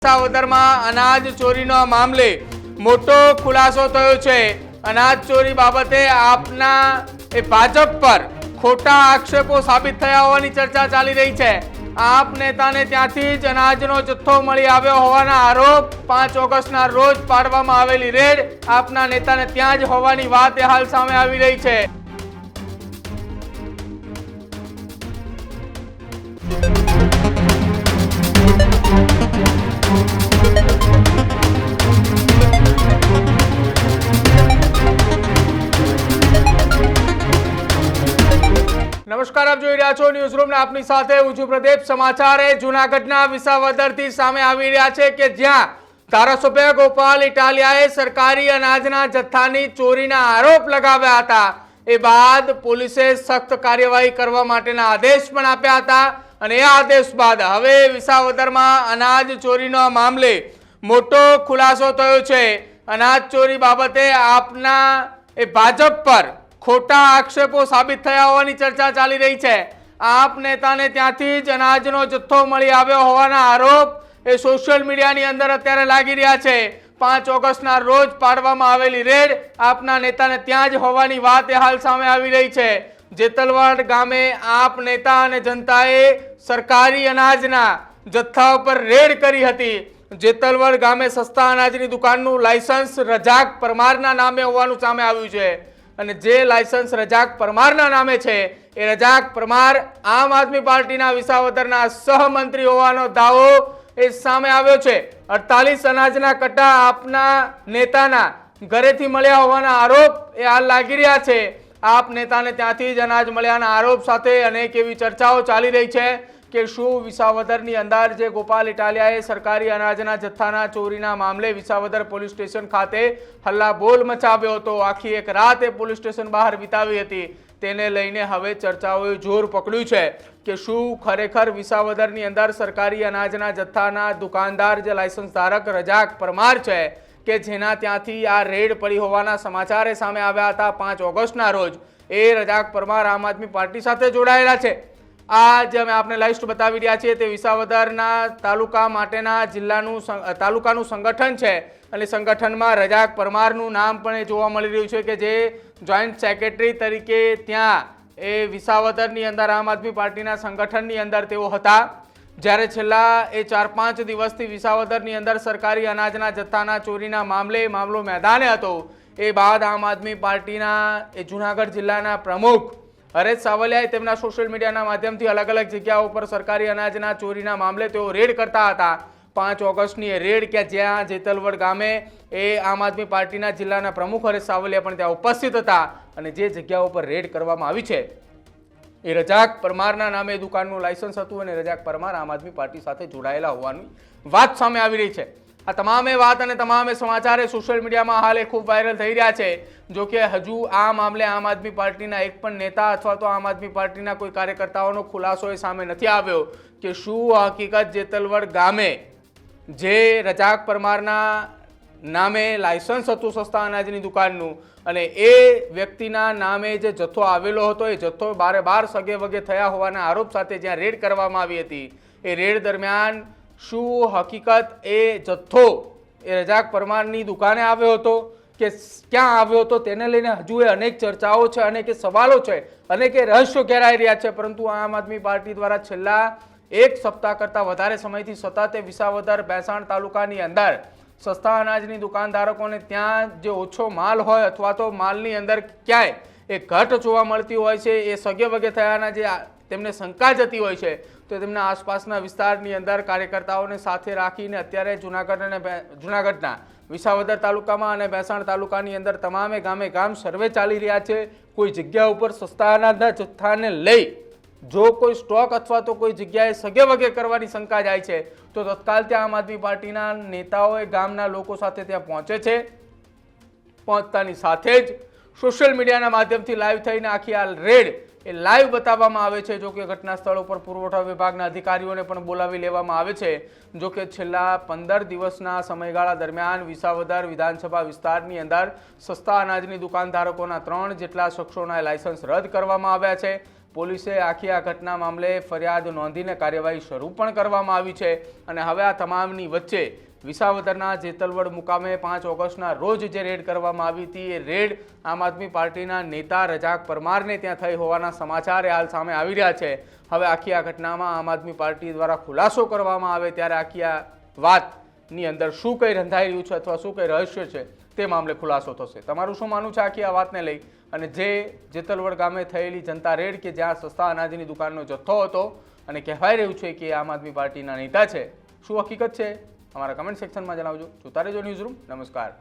વિસાવદરમાં અનાજ ચોરીનો મામલે મોટો ખુલાસો થયો છે। અનાજ ચોરી બાબતે આપના ભાજપ પર ખોટા આક્ષેપો સાબિત થયા હોવાની ચર્ચા ચાલી રહી છે। આપ નેતાને ત્યાંથી જ અનાજનો જથ્થો મળી આવ્યો હોવાના આરોપ 5 ઓગસ્ટના રોજ પાડવામાં આવેલી રેડ આપના નેતાને ત્યાં જ હોવાની વાત હાલ સામે આવી રહી છે। નમસ્કાર, આપ જોઈ રહ્યા છો ન્યૂઝ રૂમ ને આપની સાથે હું છું પ્રદીપ। સમાચાર જૂનાગઢના વિસાવદરથી સામે આવી રહ્યા છે કે જ્યાં ધારાસભ્ય ગોપાલ ઇટાલિયાએ સરકારી અનાજના જથ્થાની ચોરીના આરોપ લગાવ્યા હતા। એ બાદ પોલીસે સખ્ત કાર્યવાહી કરવા માટેના આદેશ પણ આપ્યા હતા અને એ આદેશ બાદ હવે વિસાવદરમાં અનાજ ચોરીનો મામલે મોટો ખુલાસો થયો છે। અનાજ ચોરી બાબતે આપના ભાજપ પર ખોટા આક્ષેપો સાબિત થયા હોવાની ચર્ચા ચાલી રહી છે। આપ નેતાને ત્યાંથી જ અનાજનો જથ્થો મળી આવ્યો હોવાના આરોપ સોશિયલ મીડિયાની અંદર અત્યારે લાગી રહ્યા છે। 5 ઓગસ્ટના રોજ પાડવામાં આવેલી રેડ આપના નેતાને ત્યાં જ હોવાની વાત હાલ સામે આવી રહી છે। જેતલવાડ ગામે આપ નેતા અને જનતાએ સરકારી અનાજના જથ્થા ઉપર રેડ કરી હતી। જેતલવાડ ગામે સસ્તા અનાજની દુકાનનું લાયસન્સ રજાક પરમારના નામે હોવાનું સામે આવ્યું છે અને જે લાયસન્સ રજાક પરમારના નામે છે એ રજાક પરમાર આમ આદમી પાર્ટીના વિસાવદરના સહમંત્રી હોવાનો દાવો એ સામે આવ્યો છે। 48 અનાજના કટ્ટા આપના નેતાના ઘરેથી મળ્યા હોવાના આરોપ એ હાલ લાગી રહ્યા છે। આપ નેતાને ત્યાંથી જ અનાજ મળ્યાના આરોપ સાથે અનેક એવી ચર્ચાઓ ચાલી રહી છે કે શું વિસાવદરની અંદર જે ગોપાલ ઇટાલિયાએ સરકારી અનાજના જથ્થાના ચોરીના મામલે વિસાવદર પોલીસ સ્ટેશન ખાતે હલ્લાબોલ મચાવ્યો હતો, આખી એક રાત એ પોલીસ સ્ટેશન બહાર વિતાવી હતી, તેને લઈને હવે ચર્ચાઓએ જોર પકડ્યું છે કે શું ખરેખર વિસાવદરની અંદર સરકારી અનાજના જથ્થાના દુકાનદાર જે લાયસન્સ ધારક રજાક પરમાર છે કે જેના ત્યાંથી આ રેડ પડી હોવાના સમાચાર સામે આવ્યા હતા 5 ઓગસ્ટના રોજ, એ રજાક પરમાર આમ આદમી પાર્ટી સાથે જોડાયેલા છે। આ જે અમે આપને લિસ્ટ બતાવી રહ્યા છીએ તે વિસાવદરના તાલુકા માટેના તાલુકાનું સંગઠન છે અને સંગઠનમાં રજાક પરમારનું નામ પણ જોવા મળી રહ્યું છે કે જે જોઈન્ટ સેક્રેટરી તરીકે ત્યાં એ વિસાવદરની અંદર આમ આદમી પાર્ટીના સંગઠનની અંદર તેઓ હતા। જ્યારે છેલ્લા એ 4-5 દિવસથી વિસાવદરની અંદર સરકારી અનાજના જથ્થાના ચોરીના મામલો મેદાને હતો, એ બાદ આમ આદમી પાર્ટીના એ જૂનાગઢ જિલ્લાના પ્રમુખ હરેશ સાવલિયાએ તેમના સોશિયલ મીડિયાના માધ્યમથી અલગ અલગ જગ્યાઓ પર સરકારી અનાજના ચોરીના મામલે તેઓ રેડ કરતા હતા। 5 ઓગસ્ટની રેડ કે જ્યાં જેતલવડ ગામે એ આમ આદમી પાર્ટીના જિલ્લાના પ્રમુખ હરેશ સાવલિયા પણ ત્યાં ઉપસ્થિત હતા અને જે જગ્યાઓ પર રેડ કરવામાં આવી છે એ રજાક પરમારના નામે દુકાનનું લાયસન્સ હતું અને રજાક પરમાર આમ આદમી પાર્ટી સાથે જોડાયેલા હોવાની વાત સામે આવી રહી છે। આ તમામે વાત અને તમામે સમાચાર સોશિયલ મીડિયામાં હાલ ખૂબ વાયરલ થઈ રહ્યા છે। જો કે હજુ આ મામલે આમ આદમી પાર્ટીના એક પણ નેતા અથવા તો આમ આદમી પાર્ટીના કોઈ કાર્યકર્તાઓનો ખુલાસો એ સામે નથી આવ્યો કે શું હકીકત જેતલવડ ગામે જે રજાક પરમારના નામે લાયસન્સ હતું સસ્તા અનાજની દુકાનનું અને એ વ્યક્તિના નામે જે જથ્થો આવેલો હતો એ જથ્થો 12 સગે વગે થયા હોવાના આરોપ સાથે જ્યાં રેડ કરવામાં આવી હતી, એ રેડ દરમિયાન શું હકીકત એ જથ્થો એ રજાક પરમારની દુકાને આવ્યો હતો કે ક્યાં આવ્યો હતો તેને લઈને હજુ એ અનેક ચર્ચાઓ છે, અનેક સવાલો છે, અનેક રહસ્યો ઘેરાઈ રહ્યા છે। પરંતુ આમ આદમી પાર્ટી દ્વારા છેલ્લા 1 સપ્તાહ કરતાં વધારે સમયથી સતત વિસાવદર ભેંસાણ તાલુકાની અંદર સસ્તા અનાજની દુકાનધારકોને ત્યાં જે ઓછો માલ હોય અથવા તો માલની અંદર ક્યાંય એ ઘટ જોવા મળતી હોય છે, એ સગે વગે થયાના જે તેમને શંકા જતી હોય છે તો તેમના આસપાસના વિસ્તારની અંદર કાર્યકર્તાઓને સાથે રાખીને અત્યારે જૂનાગઢના વિસાવદર તાલુકામાં અને ભેંસાણ તાલુકાની અંદર તમામે ગામ સર્વે ચાલી રહ્યા છે। કોઈ જગ્યા ઉપર સસ્તા અનાજના જથ્થાને લઈ જો કોઈ સ્ટોક અથવા તો કોઈ જગ્યાએ સગે વગે કરવાની શંકા જાય છે તો તત્કાલ ત્યાં આમ આદમી પાર્ટીના નેતાઓ ગામના લોકો સાથે ત્યાં પહોંચે છે। પહોંચતાની સાથે જ સોશિયલ મીડિયાના માધ્યમથી લાઈવ થઈને આખી આ રેડ એ લાઈવ બતાવવામાં આવે છે। જો કે ઘટના સ્થળ ઉપર પુરવઠા વિભાગના અધિકારીઓને પણ બોલાવી લેવામાં આવે છે। જો કે છેલ્લા 15 દિવસના સમયગાળા દરમિયાન વિસાવદર વિધાનસભા વિસ્તારની અંદર સસ્તા અનાજની દુકાનધારકોના 3 જેટલા શખ્સોના લાયસન્સ રદ કરવામાં આવ્યા છે। પોલીસે આખી આ ઘટના મામલે ફરિયાદ નોંધીને કાર્યવાહી શરૂ પણ કરવામાં આવી છે અને હવે આ તમામની વચ્ચે વિસાવદરના જેતલવડ મુકામે 5 ઓગસ્ટના રોજ જે રેડ કરવામાં આવી હતી એ રેડ આમ આદમી પાર્ટીના નેતા રજાક પરમારને ત્યાં થઈ હોવાના સમાચાર હાલ સામે આવી રહ્યા છે। હવે આખી આ ઘટનામાં આમ આદમી પાર્ટી દ્વારા ખુલાસો કરવામાં આવે ત્યારે આખી આ વાતની અંદર શું કંઈ રંધાઈ રહ્યું છે અથવા શું કંઈ રહસ્ય છે તે મામલે ખુલાસો થશે। તમારું શું માનવું છે આખી આ વાતને લઈ અને જે જેતલવડ ગામે થયેલી જનતા રેડ કે જ્યાં સસ્તા અનાજની દુકાનનો જથ્થો હતો અને કહેવાઈ રહ્યું છે કે આમ આદમી પાર્ટીના નેતા છે, શું હકીકત છે? અમારા કમેન્ટ સેક્શનમાં જણાવજો। જોતા રહેજો ન્યૂઝરૂમ। નમસ્કાર।